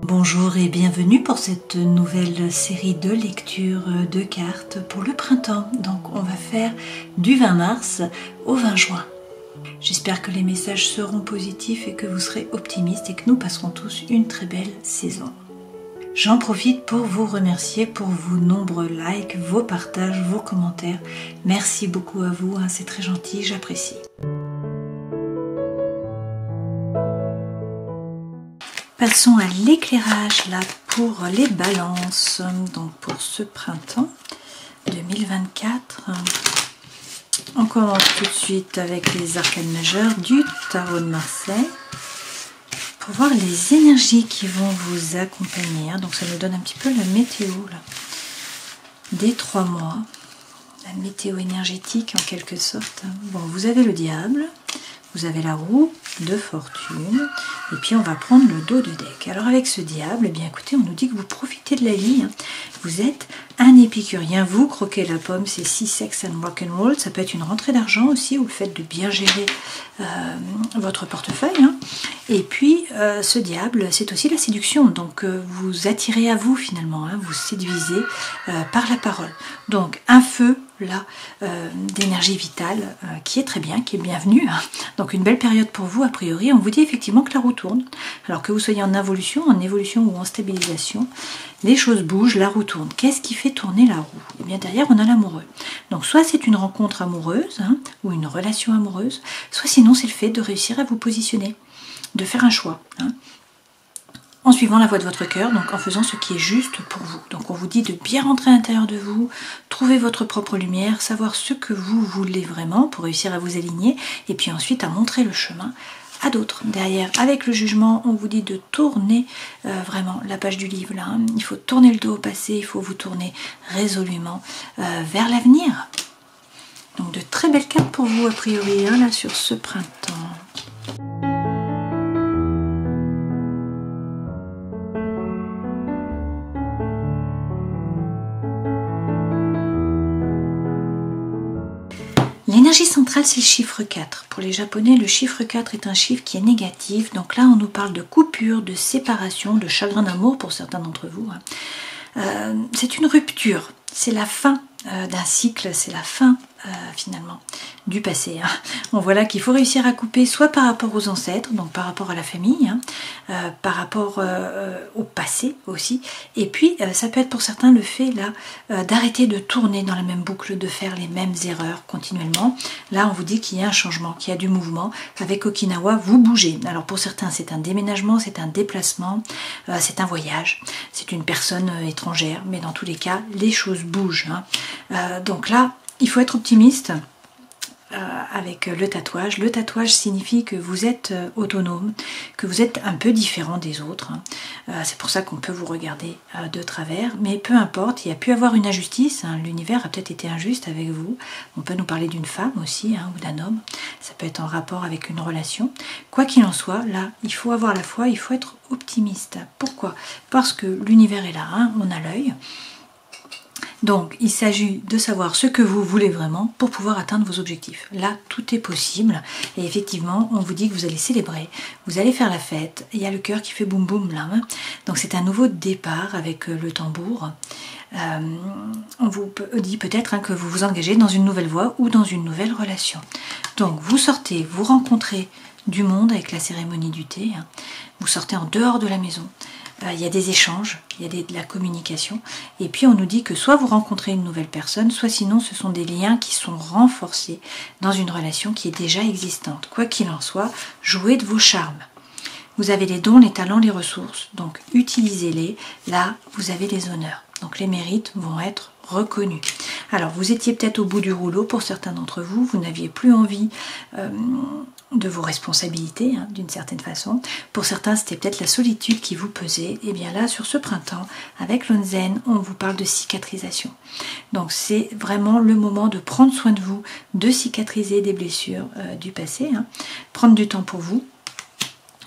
Bonjour et bienvenue pour cette nouvelle série de lectures de cartes pour le printemps. Donc on va faire du 20 mars au 20 juin. J'espère que les messages seront positifs et que vous serez optimistes et que nous passerons tous une très belle saison. J'en profite pour vous remercier pour vos nombreux likes, vos partages, vos commentaires. Merci beaucoup à vous, c'est très gentil, j'apprécie. Passons à l'éclairage là pour les balances, donc pour ce printemps 2024. On commence tout de suite avec les arcanes majeures du tarot de Marseille pour voir les énergies qui vont vous accompagner. Donc ça nous donne un petit peu la météo là, des 3 mois, la météo énergétique en quelque sorte. Bon, vous avez le diable. Vous avez la roue de fortune et puis on va prendre le dos de deck. Alors avec ce diable, eh bien écoutez, on nous dit que vous profitez de la vie. Vous êtes un épicurien, vous croquez la pomme, c'est sex and rock'n'roll. Ça peut être une rentrée d'argent aussi ou le fait de bien gérer votre portefeuille. Et puis ce diable, c'est aussi la séduction. Donc vous attirez à vous finalement, vous séduisez par la parole. Donc un feu là d'énergie vitale qui est très bien, qui est bienvenue. Donc une belle période pour vous a priori. On vous dit effectivement que la roue tourne. Alors que vous soyez en évolution ou en stabilisation, les choses bougent, la roue tourne. Qu'est-ce qui fait tourner la roue? Et bien derrière on a l'amoureux. Donc soit c'est une rencontre amoureuse ou une relation amoureuse, soit sinon c'est le fait de réussir à vous positionner, de faire un choix. En suivant la voie de votre cœur, donc en faisant ce qui est juste pour vous. Donc on vous dit de bien rentrer à l'intérieur de vous, trouver votre propre lumière, savoir ce que vous voulez vraiment pour réussir à vous aligner, et puis ensuite à montrer le chemin à d'autres. Derrière, avec le jugement, on vous dit de tourner vraiment la page du livre. Là, il faut tourner le dos au passé, il faut vous tourner résolument vers l'avenir. Donc de très belles cartes pour vous a priori là sur ce printemps. L'énergie centrale, c'est le chiffre 4. Pour les Japonais, le chiffre 4 est un chiffre qui est négatif. Donc là, on nous parle de coupure, de séparation, de chagrin d'amour pour certains d'entre vous. C'est une rupture, c'est la fin d'un cycle, c'est la fin finalement du passé. On voit là qu'il faut réussir à couper soit par rapport aux ancêtres, donc par rapport à la famille, par rapport au passé aussi, et puis ça peut être pour certains le fait là d'arrêter de tourner dans la même boucle, de faire les mêmes erreurs continuellement. Là on vous dit qu'il y a un changement, qu'il y a du mouvement. Avec Okinawa, vous bougez. Alors pour certains c'est un déménagement, c'est un déplacement, c'est un voyage, c'est une personne étrangère, mais dans tous les cas les choses bougent. Donc là il faut être optimiste avec le tatouage. Le tatouage signifie que vous êtes autonome, que vous êtes un peu différent des autres. C'est pour ça qu'on peut vous regarder de travers, mais peu importe, il y a pu avoir une injustice. L'univers a peut-être été injuste avec vous. On peut nous parler d'une femme aussi ou d'un homme. Ça peut être en rapport avec une relation. Quoi qu'il en soit, là, il faut avoir la foi, il faut être optimiste. Pourquoi? Parce que l'univers est là, on a l'œil. Donc, il s'agit de savoir ce que vous voulez vraiment pour pouvoir atteindre vos objectifs. Là, tout est possible. Et effectivement, on vous dit que vous allez célébrer, vous allez faire la fête. Il y a le cœur qui fait boum boum là. Donc, c'est un nouveau départ avec le tambour. On vous dit peut-être que vous vous engagez dans une nouvelle voie ou dans une nouvelle relation. Donc, vous sortez, vous rencontrez du monde avec la cérémonie du thé. Vous sortez en dehors de la maison. Il y a des échanges, il y a de la communication, et puis on nous dit que soit vous rencontrez une nouvelle personne, soit sinon ce sont des liens qui sont renforcés dans une relation qui est déjà existante. Quoi qu'il en soit, jouez de vos charmes. Vous avez les dons, les talents, les ressources, donc utilisez-les. Là, vous avez les honneurs. Donc les mérites vont être reconnus. Alors vous étiez peut-être au bout du rouleau pour certains d'entre vous, vous n'aviez plus envie de vos responsabilités d'une certaine façon. Pour certains c'était peut-être la solitude qui vous pesait. Et bien là sur ce printemps avec l'Onzen on vous parle de cicatrisation. Donc c'est vraiment le moment de prendre soin de vous, de cicatriser des blessures du passé, prendre du temps pour vous.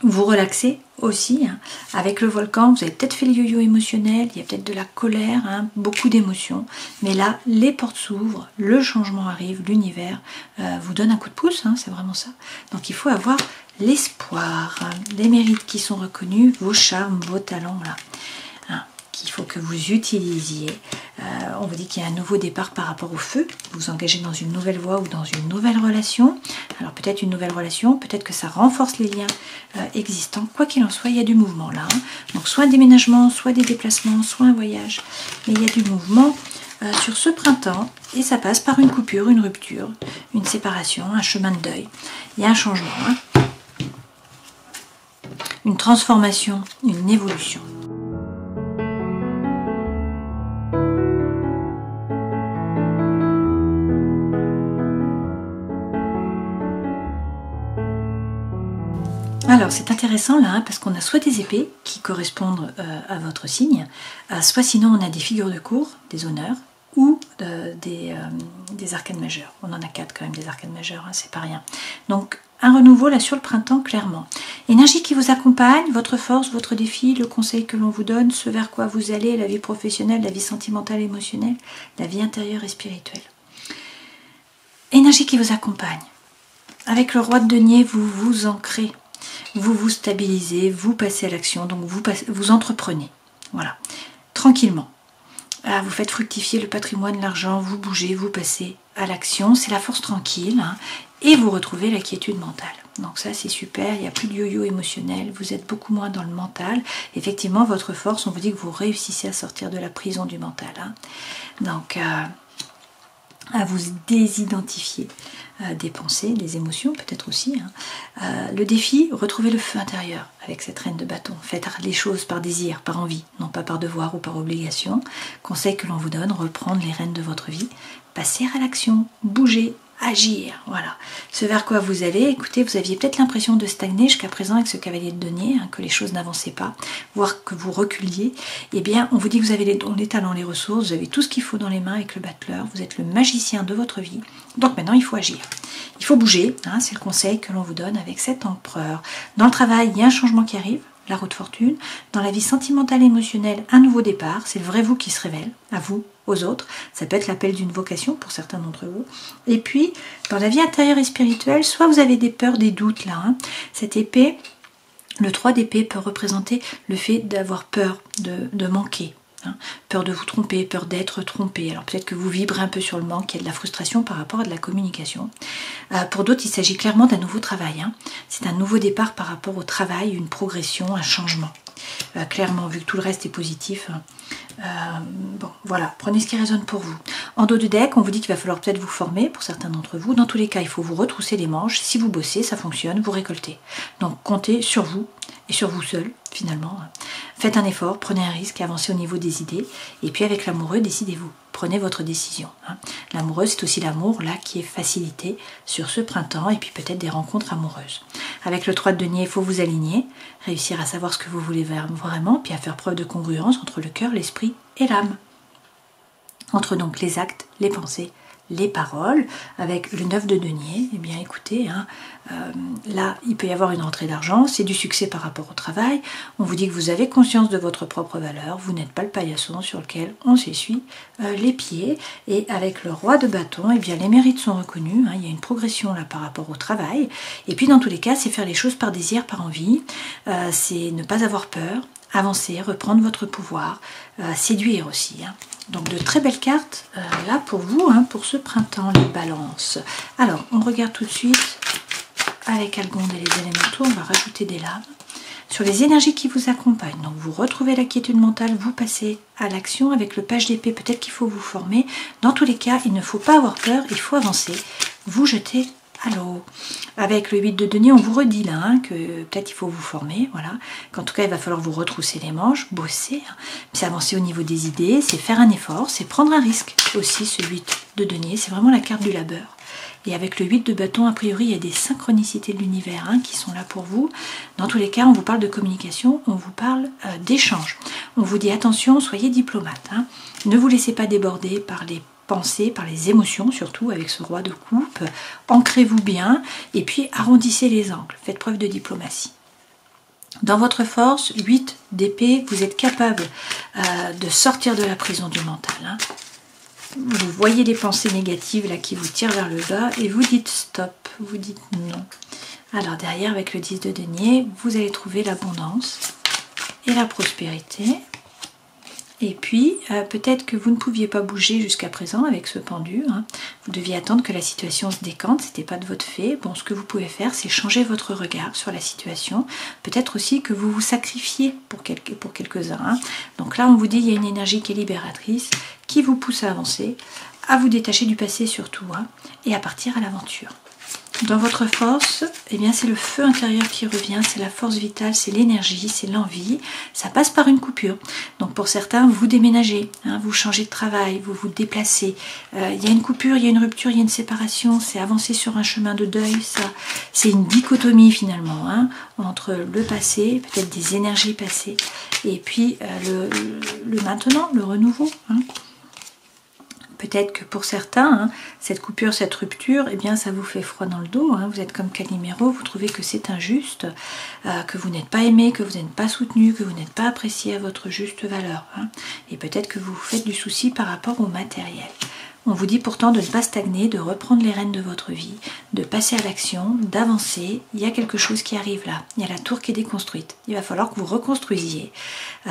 Vous relaxez aussi avec le volcan, vous avez peut-être fait le yo-yo émotionnel, il y a peut-être de la colère, beaucoup d'émotions, mais là les portes s'ouvrent, le changement arrive, l'univers vous donne un coup de pouce, c'est vraiment ça. Donc il faut avoir l'espoir, les mérites qui sont reconnus, vos charmes, vos talents là, hein, qu'il faut que vous utilisiez. On vous dit qu'il y a un nouveau départ par rapport au feu, vous vous engagez dans une nouvelle voie ou dans une nouvelle relation. Alors peut-être une nouvelle relation, peut-être que ça renforce les liens existants. Quoi qu'il en soit, il y a du mouvement là. Hein. Donc soit un déménagement, soit des déplacements, soit un voyage. Mais il y a du mouvement sur ce printemps et ça passe par une coupure, une rupture, une séparation, un chemin de deuil. Il y a un changement, hein. Une transformation, une évolution. Alors c'est intéressant là, hein, parce qu'on a soit des épées qui correspondent à votre signe, soit sinon on a des figures de cour, des honneurs, ou des arcanes majeures. On en a 4 quand même des arcanes majeures, hein, c'est pas rien. Donc un renouveau là sur le printemps clairement. Énergie qui vous accompagne, votre force, votre défi, le conseil que l'on vous donne, ce vers quoi vous allez, la vie professionnelle, la vie sentimentale, émotionnelle, la vie intérieure et spirituelle. Énergie qui vous accompagne. Avec le roi de denier, vous vous ancrez. Vous vous stabilisez, vous passez à l'action, donc vous entreprenez, voilà, tranquillement. Vous faites fructifier le patrimoine, l'argent, vous bougez, vous passez à l'action, c'est la force tranquille, hein, et vous retrouvez la quiétude mentale. Donc ça c'est super, il n'y a plus de yo-yo émotionnel, vous êtes beaucoup moins dans le mental. Effectivement, votre force, on vous dit que vous réussissez à sortir de la prison du mental. Hein. Donc à vous désidentifier des pensées, des émotions peut-être aussi. Hein. Le défi, retrouvez le feu intérieur avec cette reine de bâton. Faites les choses par désir, par envie, non pas par devoir ou par obligation. Conseil que l'on vous donne, reprendre les rênes de votre vie, passer à l'action, bouger, agir, voilà. Ce vers quoi vous allez, écoutez, vous aviez peut-être l'impression de stagner jusqu'à présent avec ce cavalier de denier, hein, que les choses n'avançaient pas, voire que vous reculiez. Eh bien, on vous dit que vous avez les dons, les talents, les ressources, vous avez tout ce qu'il faut dans les mains avec le battleur, vous êtes le magicien de votre vie. Donc maintenant, il faut agir. Il faut bouger, hein, c'est le conseil que l'on vous donne avec cet empereur. Dans le travail, il y a un changement qui arrive, la roue de fortune. Dans la vie sentimentale et émotionnelle, un nouveau départ, c'est le vrai vous qui se révèle, à vous, aux autres. Ça peut être l'appel d'une vocation pour certains d'entre vous. Et puis, dans la vie intérieure et spirituelle, soit vous avez des peurs, des doutes là. Hein. Cette épée, le 3 d'épée peut représenter le fait d'avoir peur, de manquer. Hein. Peur de vous tromper, peur d'être trompé. Alors peut-être que vous vibrez un peu sur le manque, il y a de la frustration par rapport à de la communication. Pour d'autres, il s'agit clairement d'un nouveau travail. Hein. C'est un nouveau départ par rapport au travail, une progression, un changement. Clairement, vu que tout le reste est positif. Bon, voilà, prenez ce qui résonne pour vous. En dos de deck, on vous dit qu'il va falloir peut-être vous former pour certains d'entre vous. Dans tous les cas, il faut vous retrousser les manches. Si vous bossez, ça fonctionne, vous récoltez. Donc, comptez sur vous et sur vous seul, finalement. Faites un effort, prenez un risque, avancez au niveau des idées. Et puis, avec l'amoureux, décidez-vous. Prenez votre décision. Hein. L'amoureux, c'est aussi l'amour, là, qui est facilité sur ce printemps. Et puis, peut-être des rencontres amoureuses. Avec le 3 de denier, il faut vous aligner, réussir à savoir ce que vous voulez vraiment, puis à faire preuve de congruence entre le cœur, l'esprit et l'âme. Entre donc les actes, les pensées, les paroles. Avec le 9 de denier, eh bien écoutez, hein, là il peut y avoir une rentrée d'argent, c'est du succès par rapport au travail. On vous dit que vous avez conscience de votre propre valeur, vous n'êtes pas le paillasson sur lequel on s'essuie les pieds. Et avec le roi de bâton, eh bien les mérites sont reconnus, hein, il y a une progression là par rapport au travail. Et puis dans tous les cas, c'est faire les choses par désir, par envie, c'est ne pas avoir peur, avancer, reprendre votre pouvoir, séduire aussi. Hein. Donc de très belles cartes là pour vous, hein, pour ce printemps, les balances. Alors, on regarde tout de suite avec Algonde et les élémentaux, on va rajouter des lames. Sur les énergies qui vous accompagnent, donc vous retrouvez la quiétude mentale, vous passez à l'action avec le page d'épée, peut-être qu'il faut vous former. Dans tous les cas, il ne faut pas avoir peur, il faut avancer, vous jetez à l'eau. Avec le 8 de denier, on vous redit là hein, que peut-être il faut vous former, voilà. Qu'en tout cas, il va falloir vous retrousser les manches, bosser. Hein. C'est avancer au niveau des idées, c'est faire un effort, c'est prendre un risque aussi, ce 8 de denier. C'est vraiment la carte du labeur. Et avec le 8 de bâton, a priori, il y a des synchronicités de l'univers hein, qui sont là pour vous. Dans tous les cas, on vous parle de communication, on vous parle d'échange. On vous dit attention, soyez diplomate. Hein. Ne vous laissez pas déborder par les pensées, par les émotions, surtout avec ce roi de coupe. Ancrez-vous bien et puis arrondissez les angles. Faites preuve de diplomatie. Dans votre force, 8 d'épée, vous êtes capable de sortir de la prison du mental. Hein. Vous voyez les pensées négatives là qui vous tirent vers le bas et vous dites stop, vous dites non. Alors derrière, avec le 10 de denier, vous allez trouver l'abondance et la prospérité. Et puis, peut-être que vous ne pouviez pas bouger jusqu'à présent avec ce pendu. Hein. Vous deviez attendre que la situation se décante, ce n'était pas de votre fait. Bon, ce que vous pouvez faire, c'est changer votre regard sur la situation. Peut-être aussi que vous vous sacrifiez pour quelques-uns. Hein. Donc là, on vous dit qu'il y a une énergie qui est libératrice, qui vous pousse à avancer, à vous détacher du passé surtout, hein, et à partir à l'aventure. Dans votre force, eh bien c'est le feu intérieur qui revient, c'est la force vitale, c'est l'énergie, c'est l'envie. Ça passe par une coupure. Donc pour certains, vous déménagez, hein, vous changez de travail, vous vous déplacez. Il y a une coupure, il y a une rupture, il y a une séparation. C'est avancer sur un chemin de deuil. Ça, c'est une dichotomie finalement, hein, entre le passé, peut-être des énergies passées, et puis le maintenant, le renouveau. Hein. Peut-être que pour certains, hein, cette coupure, cette rupture, eh bien, ça vous fait froid dans le dos. Hein. Vous êtes comme Calimero, vous trouvez que c'est injuste, que vous n'êtes pas aimé, que vous n'êtes pas soutenu, que vous n'êtes pas apprécié à votre juste valeur. Hein. Et peut-être que vous vous faites du souci par rapport au matériel. On vous dit pourtant de ne pas stagner, de reprendre les rênes de votre vie, de passer à l'action, d'avancer. Il y a quelque chose qui arrive là. Il y a la tour qui est déconstruite. Il va falloir que vous reconstruisiez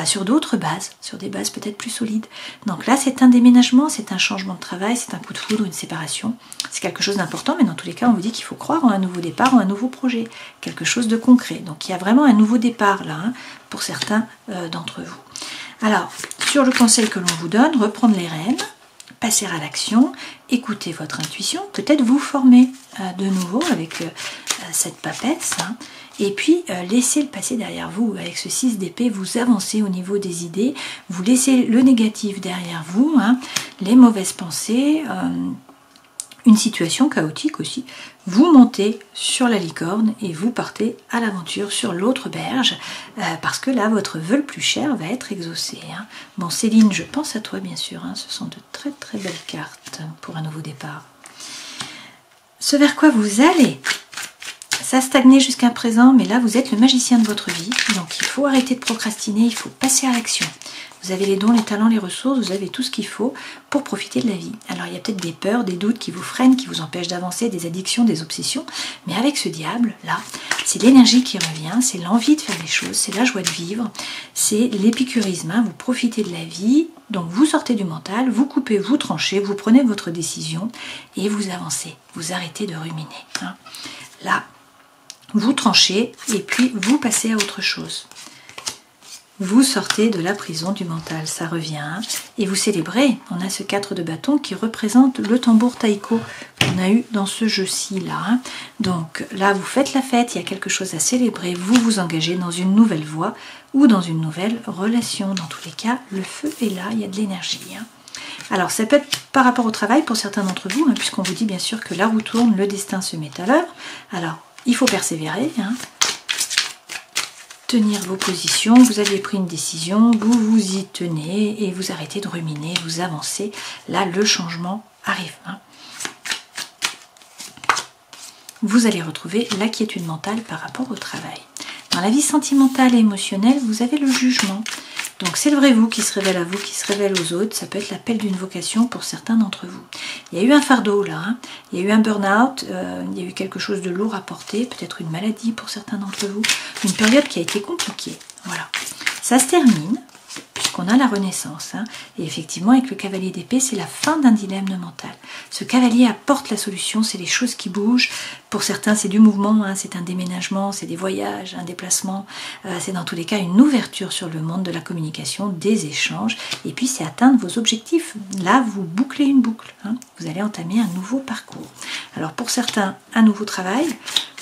sur d'autres bases, sur des bases peut-être plus solides. Donc là, c'est un déménagement, c'est un changement de travail, c'est un coup de foudre, une séparation. C'est quelque chose d'important, mais dans tous les cas, on vous dit qu'il faut croire en un nouveau départ, en un nouveau projet, quelque chose de concret. Donc il y a vraiment un nouveau départ là, hein, pour certains d'entre vous. Alors, sur le conseil que l'on vous donne, reprendre les rênes, passer à l'action, écoutez votre intuition, peut-être vous former de nouveau avec cette papesse, hein, et puis laissez le passé derrière vous. Avec ce 6 d'épée, vous avancez au niveau des idées, vous laissez le négatif derrière vous, hein, les mauvaises pensées, une situation chaotique aussi. Vous montez sur la licorne et vous partez à l'aventure sur l'autre berge parce que là, votre vœu le plus cher va être exaucé. Hein. Bon, Céline, je pense à toi, bien sûr. Hein. Ce sont de très très belles cartes pour un nouveau départ. Ce vers quoi vous allez, ça a stagné jusqu'à présent, mais là, vous êtes le magicien de votre vie. Donc, il faut arrêter de procrastiner, il faut passer à l'action. Vous avez les dons, les talents, les ressources, vous avez tout ce qu'il faut pour profiter de la vie. Alors il y a peut-être des peurs, des doutes qui vous freinent, qui vous empêchent d'avancer, des addictions, des obsessions. Mais avec ce diable, là, c'est l'énergie qui revient, c'est l'envie de faire les choses, c'est la joie de vivre, c'est l'épicurisme. Hein, vous profitez de la vie, donc vous sortez du mental, vous coupez, vous tranchez, vous prenez votre décision et vous avancez. Vous arrêtez de ruminer. Hein. Là, vous tranchez et puis vous passez à autre chose. Vous sortez de la prison du mental, ça revient, et vous célébrez. On a ce 4 de bâton qui représente le tambour taïko qu'on a eu dans ce jeu-ci là. Hein. Donc là, vous faites la fête, il y a quelque chose à célébrer, vous vous engagez dans une nouvelle voie ou dans une nouvelle relation. Dans tous les cas, le feu est là, il y a de l'énergie. Hein. Alors ça peut être par rapport au travail pour certains d'entre vous, hein, puisqu'on vous dit bien sûr que la roue tourne, le destin se met à l'heure. Alors, il faut persévérer, hein. Tenir vos positions, vous avez pris une décision, vous vous y tenez et vous arrêtez de ruminer, vous avancez. Là, le changement arrive. Hein. Vous allez retrouver la quiétude mentale par rapport au travail. Dans la vie sentimentale et émotionnelle, vous avez le jugement. Donc c'est le vrai vous qui se révèle à vous, qui se révèle aux autres. Ça peut être l'appel d'une vocation pour certains d'entre vous. Il y a eu un fardeau là, hein. Il y a eu un burn-out, il y a eu quelque chose de lourd à porter, peut-être une maladie pour certains d'entre vous. Une période qui a été compliquée. Voilà. Ça se termine, puisqu'on a la renaissance. Hein. Et effectivement, avec le cavalier d'épée, c'est la fin d'un dilemme mental. Ce cavalier apporte la solution, c'est les choses qui bougent. Pour certains, c'est du mouvement, hein, c'est un déménagement, c'est des voyages, un déplacement. C'est dans tous les cas une ouverture sur le monde de la communication, des échanges. Et puis, c'est atteindre vos objectifs. Là, vous bouclez une boucle. Hein. Vous allez entamer un nouveau parcours. Alors, pour certains, un nouveau travail.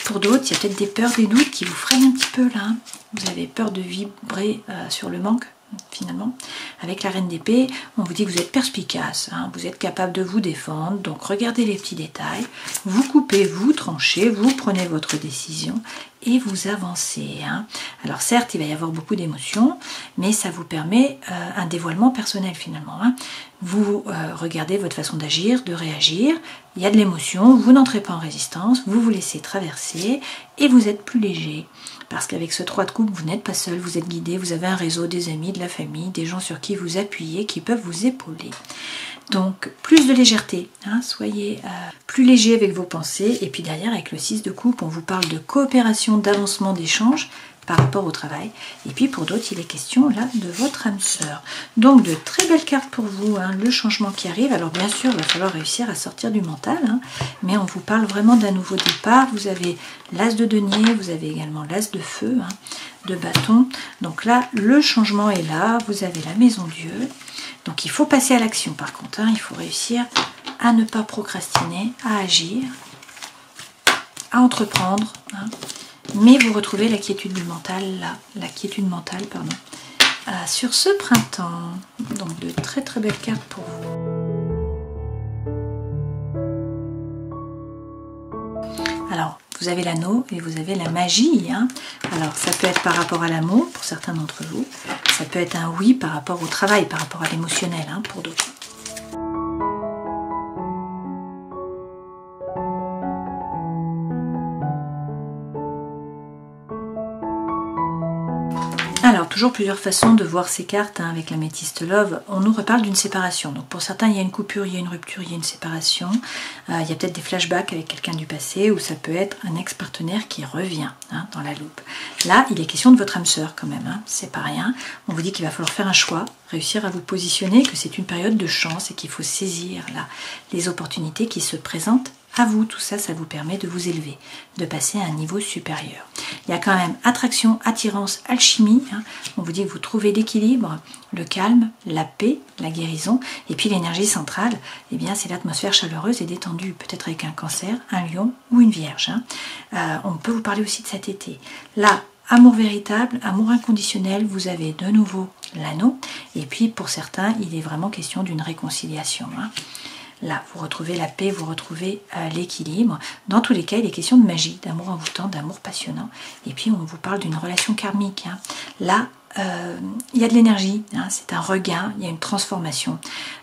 Pour d'autres, il y a peut-être des peurs, des doutes qui vous freinent un petit peu là. Hein. Vous avez peur de vibrer sur le manque. Finalement, avec la reine d'épée, on vous dit que vous êtes perspicace, hein, vous êtes capable de vous défendre, donc regardez les petits détails, vous coupez, vous tranchez, vous prenez votre décision et vous avancez. Hein. Alors certes, il va y avoir beaucoup d'émotions, mais ça vous permet un dévoilement personnel finalement. Hein. Vous regardez votre façon d'agir, de réagir, il y a de l'émotion, vous n'entrez pas en résistance, vous vous laissez traverser et vous êtes plus léger. Parce qu'avec ce 3 de coupe, vous n'êtes pas seul, vous êtes guidé, vous avez un réseau, des amis, de la famille, des gens sur qui vous appuyez, qui peuvent vous épauler. Donc plus de légèreté, hein, soyez plus léger avec vos pensées. Et puis derrière, avec le 6 de coupe, on vous parle de coopération, d'avancement, d'échange par rapport au travail. Et puis pour d'autres, il est question là de votre âme sœur. Donc de très belles cartes pour vous, hein, le changement qui arrive. Alors bien sûr, il va falloir réussir à sortir du mental, hein, mais on vous parle vraiment d'un nouveau départ. Vous avez l'as de denier, vous avez également l'as de feu, hein, de bâton. Donc là, le changement est là. Vous avez la maison Dieu. Donc il faut passer à l'action par contre, hein, il faut réussir à ne pas procrastiner, à agir, à entreprendre, hein. Mais vous retrouvez la quiétude du mental là, la quiétude mentale, pardon, sur ce printemps. Donc de très très belles cartes pour vous. Alors, vous avez l'anneau et vous avez la magie, hein. Alors, ça peut être par rapport à l'amour pour certains d'entre vous. Ça peut être un oui par rapport au travail, par rapport à l'émotionnel, hein, pour d'autres. Alors, toujours plusieurs façons de voir ces cartes, hein, avec l'améthyste Love. On nous reparle d'une séparation. Donc pour certains, il y a une coupure, il y a une rupture, il y a une séparation. Il y a peut-être des flashbacks avec quelqu'un du passé, ou ça peut être un ex-partenaire qui revient, hein, dans la loupe. Là, il est question de votre âme sœur quand même, hein, c'est pas rien. On vous dit qu'il va falloir faire un choix, réussir à vous positionner, que c'est une période de chance et qu'il faut saisir là les opportunités qui se présentent à vous. Tout ça, ça vous permet de vous élever, de passer à un niveau supérieur. Il y a quand même attraction, attirance, alchimie, hein. On vous dit que vous trouvez l'équilibre, le calme, la paix, la guérison, et puis l'énergie centrale, eh bien c'est l'atmosphère chaleureuse et détendue, peut-être avec un cancer, un lion ou une vierge, hein. On peut vous parler aussi de cet été. Là, amour véritable, amour inconditionnel, vous avez de nouveau l'anneau, et puis pour certains, il est vraiment question d'une réconciliation, hein. Là, vous retrouvez la paix, vous retrouvez l'équilibre. Dans tous les cas, il est question de magie, d'amour envoûtant, d'amour passionnant. Et puis, on vous parle d'une relation karmique, hein. Là, il y a de l'énergie, hein, c'est un regain, il y a une transformation.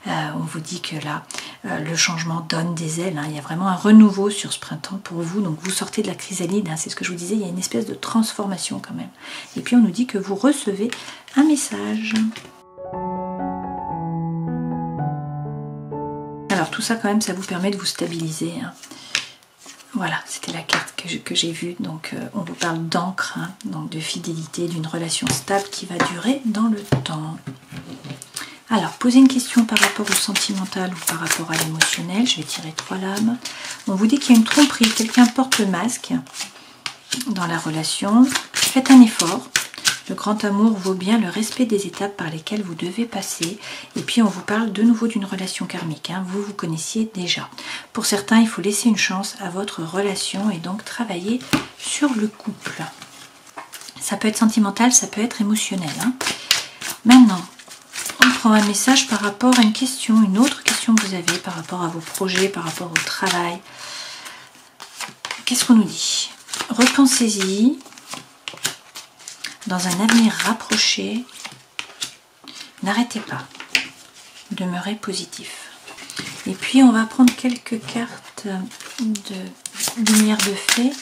On vous dit que là, le changement donne des ailes, hein. Il y a vraiment un renouveau sur ce printemps pour vous. Donc, vous sortez de la chrysalide, hein, c'est ce que je vous disais, il y a une espèce de transformation quand même. Et puis, on nous dit que vous recevez un message. Alors tout ça quand même, ça vous permet de vous stabiliser, hein. Voilà, c'était la carte que j'ai vue. Donc on vous parle d'encre, hein, donc de fidélité, d'une relation stable qui va durer dans le temps. Alors, posez une question par rapport au sentimental ou par rapport à l'émotionnel. Je vais tirer 3 lames. On vous dit qu'il y a une tromperie, quelqu'un porte le masque dans la relation. Faites un effort. Le grand amour vaut bien le respect des étapes par lesquelles vous devez passer. Et puis on vous parle de nouveau d'une relation karmique, hein. Vous connaissiez déjà. Pour certains, il faut laisser une chance à votre relation et donc travailler sur le couple. Ça peut être sentimental, ça peut être émotionnel, hein. Maintenant, on prend un message par rapport à une question, une autre question que vous avez par rapport à vos projets, par rapport au travail. Qu'est-ce qu'on nous dit? Repensez-y. Dans un avenir rapproché, n'arrêtez pas, demeurez positif. Et puis on va prendre quelques cartes de lumière de fée.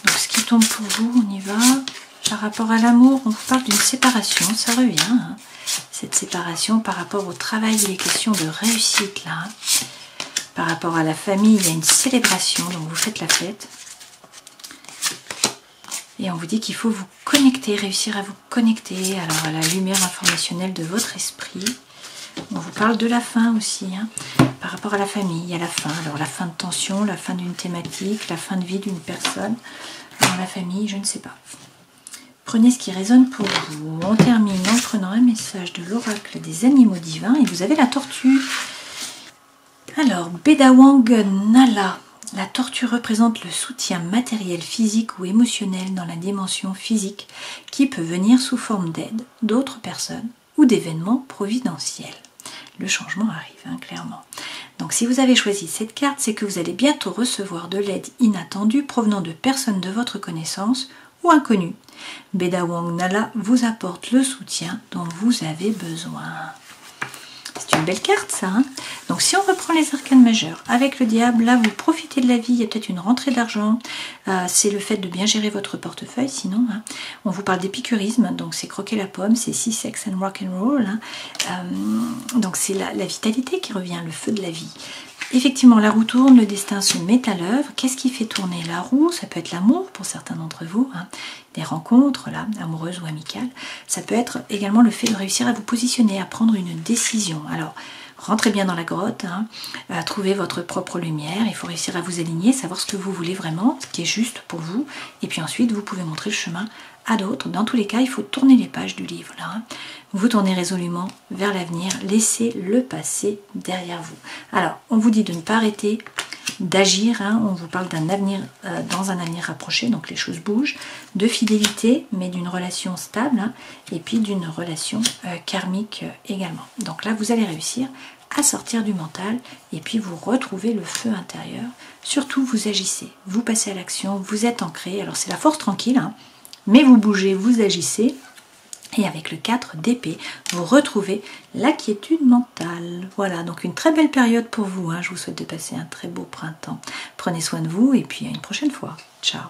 Donc ce qui tombe pour vous, on y va. Par rapport à l'amour, on vous parle d'une séparation, ça revient, hein. Cette séparation par rapport au travail, il est question de réussite là. Par rapport à la famille, il y a une célébration, donc vous faites la fête. Et on vous dit qu'il faut vous connecter, réussir à vous connecter alors à la lumière informationnelle de votre esprit. On vous parle de la fin aussi, hein. Par rapport à la famille, il y a la fin. Alors la fin de tension, la fin d'une thématique, la fin de vie d'une personne. Dans la famille, je ne sais pas. Prenez ce qui résonne pour vous. On termine en prenant un message de l'oracle des animaux divins. Et vous avez la tortue. Alors, Bedawang Nala. La tortue représente le soutien matériel, physique ou émotionnel dans la dimension physique qui peut venir sous forme d'aide d'autres personnes ou d'événements providentiels. Le changement arrive, hein, clairement. Donc si vous avez choisi cette carte, c'est que vous allez bientôt recevoir de l'aide inattendue provenant de personnes de votre connaissance ou inconnues. Bedawang Nala vous apporte le soutien dont vous avez besoin. C'est une une belle carte ça. Hein. Donc si on reprend les arcanes majeures, avec le diable, là vous profitez de la vie, il y a peut-être une rentrée d'argent, c'est le fait de bien gérer votre portefeuille, sinon hein. On vous parle d'épicurisme, donc c'est croquer la pomme, c'est sea, sex and rock and roll. Hein. Donc c'est la vitalité qui revient, le feu de la vie. Effectivement, la roue tourne, le destin se met à l'œuvre. Qu'est-ce qui fait tourner la roue? Ça peut être l'amour pour certains d'entre vous, hein. Des rencontres là, amoureuses ou amicales. Ça peut être également le fait de réussir à vous positionner, à prendre une décision. Alors, rentrez bien dans la grotte, hein, trouvez votre propre lumière. Il faut réussir à vous aligner, savoir ce que vous voulez vraiment, ce qui est juste pour vous. Et puis ensuite, vous pouvez montrer le chemin à d'autres. Dans tous les cas, il faut tourner les pages du livre là. Hein. Vous tournez résolument vers l'avenir, laissez le passé derrière vous. Alors, on vous dit de ne pas arrêter d'agir, hein. On vous parle d'un avenir, dans un avenir rapproché, donc les choses bougent, de fidélité, mais d'une relation stable, hein, et puis d'une relation karmique également. Donc là, vous allez réussir à sortir du mental, et puis vous retrouvez le feu intérieur. Surtout, vous agissez, vous passez à l'action, vous êtes ancré. Alors c'est la force tranquille, hein, mais vous bougez, vous agissez. Et avec le 4 d'épée, vous retrouvez la quiétude mentale. Voilà, donc une très belle période pour vous. Hein. Je vous souhaite de passer un très beau printemps. Prenez soin de vous et puis à une prochaine fois. Ciao.